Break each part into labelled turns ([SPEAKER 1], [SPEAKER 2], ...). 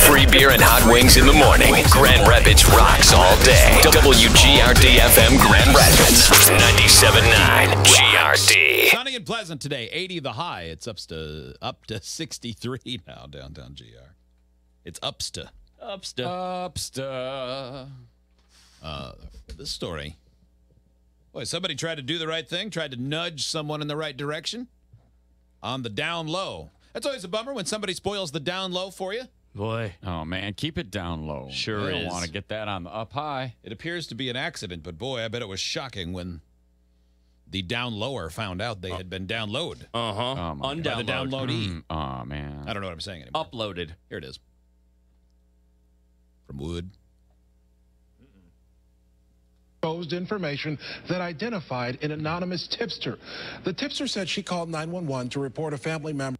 [SPEAKER 1] Free beer and hot wings in the morning. Grand Rapids rocks all day. WGRD FM Grand Rapids, 97.9 GRD.
[SPEAKER 2] Sunny and pleasant today. 80 the high. It's up to 63 now downtown GR. It's upsta. This story. Boy, somebody tried to do the right thing, tried to nudge someone in the right direction on the down low. That's always a bummer when somebody spoils the down low for you.
[SPEAKER 3] Boy.
[SPEAKER 4] Oh, man, keep it down low.
[SPEAKER 3] Sure
[SPEAKER 4] I
[SPEAKER 3] is.
[SPEAKER 4] don't want to get that on the up high.
[SPEAKER 2] It appears to be an accident, but boy, I bet it was shocking when the down lower found out they had been downloaded.
[SPEAKER 4] Oh, my
[SPEAKER 2] By the downloadee.
[SPEAKER 4] Oh, man.
[SPEAKER 2] I don't know what I'm saying anymore.
[SPEAKER 3] Uploaded.
[SPEAKER 2] Here it is. From Wood.
[SPEAKER 5] Exposed information that identified an anonymous tipster. The tipster said she called 911 to report a family member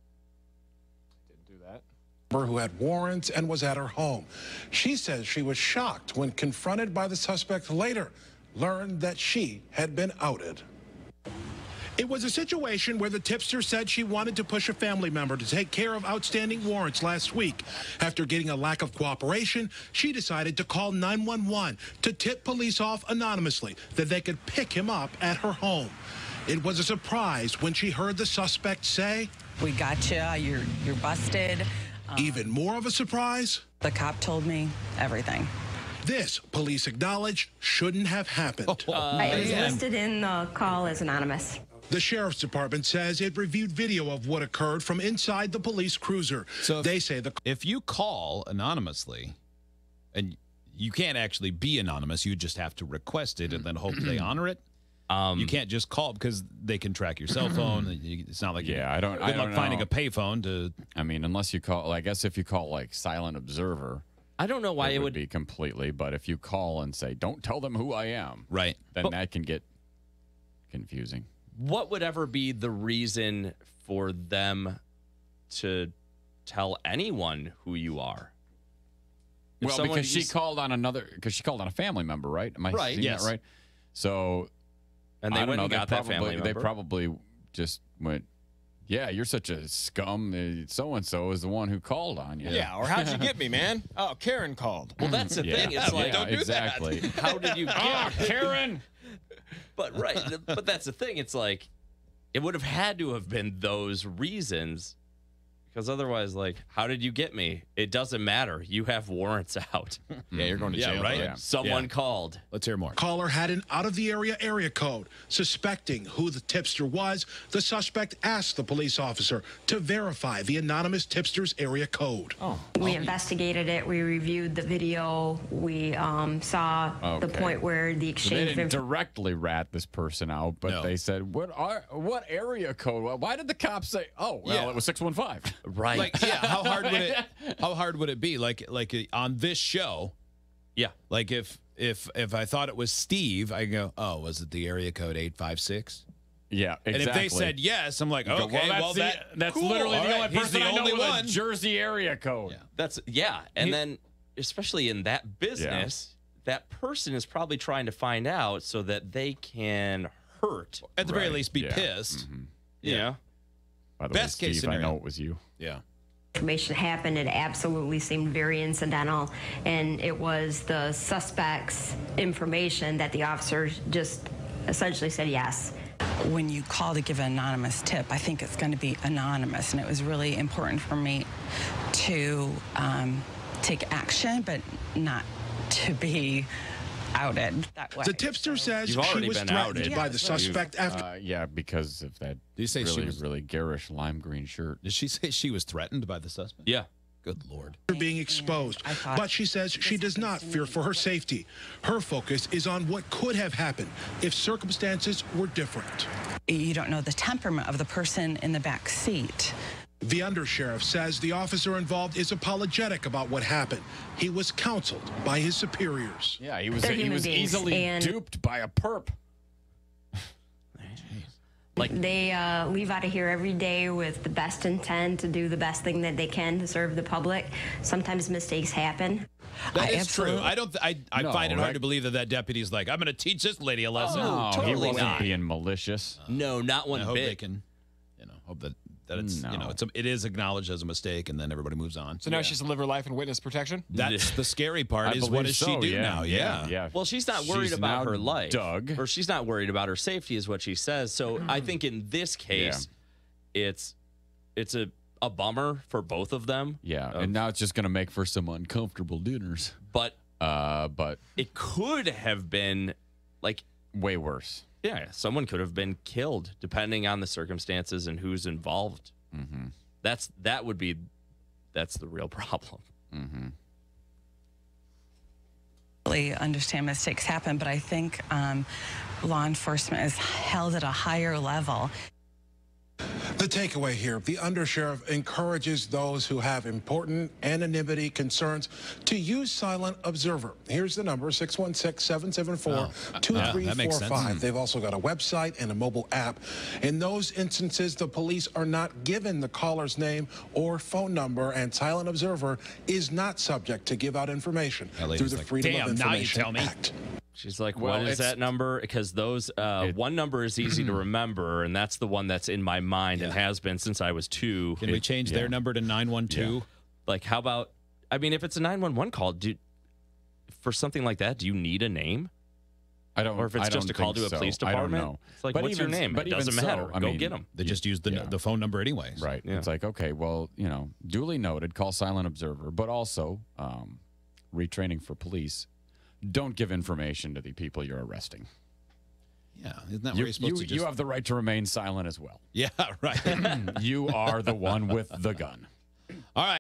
[SPEAKER 5] who had warrants and was at her home. She says she was shocked when confronted by the suspect later, learned that she had been outed. It was a situation where the tipster said she wanted to push a family member to take care of outstanding warrants last week. After getting a lack of cooperation, she decided to call 911 to tip police off anonymously that they could pick him up at her home. It was a surprise when she heard the suspect say,
[SPEAKER 6] "We got you. You're busted."
[SPEAKER 5] Even more of a surprise?
[SPEAKER 6] The cop told me everything.
[SPEAKER 5] This, police acknowledge, shouldn't have happened.
[SPEAKER 7] It was listed in the call as anonymous.
[SPEAKER 5] The sheriff's department says it reviewed video of what occurred from inside the police cruiser.
[SPEAKER 2] So
[SPEAKER 5] they say
[SPEAKER 2] if you call anonymously, and you can't actually be anonymous, you just have to request it and then hope they honor it. You can't just call because they can track your cell phone. It's not like
[SPEAKER 4] I don't know.
[SPEAKER 2] finding a payphone to.
[SPEAKER 4] I mean, unless you call, I guess if you call like silent observer,
[SPEAKER 3] I don't know why
[SPEAKER 4] it
[SPEAKER 3] it
[SPEAKER 4] would be completely. But if you call and say, "Don't tell them who I am,"
[SPEAKER 2] right,
[SPEAKER 4] then that can get confusing.
[SPEAKER 3] What would ever be the reason for them to tell anyone who you are?
[SPEAKER 4] Well, because she called on a family member, right? Am I seeing that right? So.
[SPEAKER 3] And they went and got that family member.
[SPEAKER 4] They probably just went, "Yeah, you're such a scum. So-and-so is the one who called on you."
[SPEAKER 8] Yeah, or how'd you get me, man? Oh, Karen called.
[SPEAKER 3] Well, that's the thing. It's like,
[SPEAKER 4] don't do exactly.
[SPEAKER 3] that. How did you get
[SPEAKER 4] Karen?
[SPEAKER 3] But that's the thing. It's like, it would have had to have been those reasons. Because otherwise, like, how did you get me? It doesn't matter. You have warrants out.
[SPEAKER 2] Yeah, you're going to jail.
[SPEAKER 3] Right?
[SPEAKER 2] Yeah.
[SPEAKER 3] Someone called.
[SPEAKER 2] Let's hear more.
[SPEAKER 5] Caller had an out-of-the-area code. Suspecting who the tipster was, the suspect asked the police officer to verify the anonymous tipster's area code.
[SPEAKER 7] We investigated it. We reviewed the video. We saw the point where the
[SPEAKER 4] So they
[SPEAKER 7] exchange
[SPEAKER 4] didn't
[SPEAKER 7] of
[SPEAKER 4] directly rat this person out, but they said, "What area code?" Well, why did the cops say, "Oh, well, it was 615"?
[SPEAKER 3] Right.
[SPEAKER 2] Like, yeah, how hard would it be? Like on this show,
[SPEAKER 3] yeah.
[SPEAKER 2] Like if I thought it was Steve, I go, "Oh, was it the area code 856?"
[SPEAKER 4] Yeah, exactly.
[SPEAKER 2] And if they said yes, I'm like, "Okay,
[SPEAKER 4] that's
[SPEAKER 2] cool.
[SPEAKER 4] literally the only person I know with
[SPEAKER 2] one.
[SPEAKER 4] a Jersey area code."
[SPEAKER 2] Yeah.
[SPEAKER 3] And then, especially in that business, that person is probably trying to find out so that they can hurt.
[SPEAKER 2] At the very least, be pissed.
[SPEAKER 4] Mm-hmm.
[SPEAKER 3] Yeah.
[SPEAKER 4] By the
[SPEAKER 2] Best
[SPEAKER 4] way,
[SPEAKER 2] case
[SPEAKER 4] Steve,
[SPEAKER 2] scenario.
[SPEAKER 4] I know it was you.
[SPEAKER 2] Yeah.
[SPEAKER 7] information happened. It absolutely seemed very incidental, and it was the suspect's information that the officers just essentially said yes.
[SPEAKER 6] When you call to give an anonymous tip, I think it's going to be anonymous, and it was really important for me to take action, but not to be outed that way.
[SPEAKER 5] The tipster says she was threatened by the suspect after.
[SPEAKER 4] Yeah, because of that
[SPEAKER 2] Did you say
[SPEAKER 4] really,
[SPEAKER 2] she was
[SPEAKER 4] really garish lime green shirt.
[SPEAKER 2] Did she say she was threatened by the suspect?
[SPEAKER 3] Yeah.
[SPEAKER 2] Good Lord.
[SPEAKER 5] Being exposed, but she says she does not fear for her safety. Her focus is on what could have happened if circumstances were different.
[SPEAKER 6] You don't know the temperament of the person in the back seat.
[SPEAKER 5] The undersheriff says the officer involved is apologetic about what happened. He was counseled by his superiors.
[SPEAKER 4] Yeah, he was
[SPEAKER 7] They're human beings,
[SPEAKER 4] easily
[SPEAKER 7] and
[SPEAKER 4] duped by a perp.
[SPEAKER 7] They leave out of here every day with the best intent to do the best thing that they can to serve the public. Sometimes mistakes happen.
[SPEAKER 2] That is true. I find it hard to believe that deputy is like, I'm going to teach this lady a lesson.
[SPEAKER 4] No,
[SPEAKER 3] totally
[SPEAKER 4] he wasn't
[SPEAKER 3] not.
[SPEAKER 4] being malicious.
[SPEAKER 3] No, not one
[SPEAKER 2] I hope
[SPEAKER 3] bit.
[SPEAKER 2] they can, hope that that it's it is acknowledged as a mistake, and then everybody moves on.
[SPEAKER 8] So now she's to live her life in witness protection?
[SPEAKER 2] That's the scary part. Is what does she do now? Yeah.
[SPEAKER 3] Well, she's not worried about her life,
[SPEAKER 4] Doug,
[SPEAKER 3] or she's not worried about her safety, is what she says. So I think in this case, it's a bummer for both of them.
[SPEAKER 4] Yeah, and now it's just going to make for some uncomfortable dinners.
[SPEAKER 3] But
[SPEAKER 4] but
[SPEAKER 3] it could have been like
[SPEAKER 4] way worse.
[SPEAKER 3] Yeah, someone could have been killed depending on the circumstances and who's involved.
[SPEAKER 4] Mm-hmm.
[SPEAKER 3] That's the real problem.
[SPEAKER 4] Mm-hmm.
[SPEAKER 6] I understand mistakes happen, but I think law enforcement is held at a higher level.
[SPEAKER 5] The takeaway here, the undersheriff encourages those who have important anonymity concerns to use Silent Observer. Here's the number, 616-774-2345. They've also got a website and a mobile app. In those instances, the police are not given the caller's name or phone number, and Silent Observer is not subject to give out information through the Freedom of Information Act.
[SPEAKER 3] She's like, what is that number? Because those one number is easy to remember, and that's the one that's in my mind and has been since I was 2.
[SPEAKER 2] Can we change their number to 912?
[SPEAKER 3] Yeah. Like, how about, I mean, if it's a 911 call, for something like that, do you need a name?
[SPEAKER 4] I don't.
[SPEAKER 3] Or if it's just a call to a police department?
[SPEAKER 4] I don't know.
[SPEAKER 3] It's like, what's your name? It doesn't matter. Go get them.
[SPEAKER 2] They just use the phone number anyways.
[SPEAKER 4] Right. Yeah. It's like, okay, well, duly noted, call Silent Observer, but also retraining for police. Don't give information to the people you're arresting.
[SPEAKER 2] Yeah, isn't that where you're supposed to
[SPEAKER 4] You have the right to remain silent as well.
[SPEAKER 2] Yeah, right.
[SPEAKER 4] You are the one with the gun.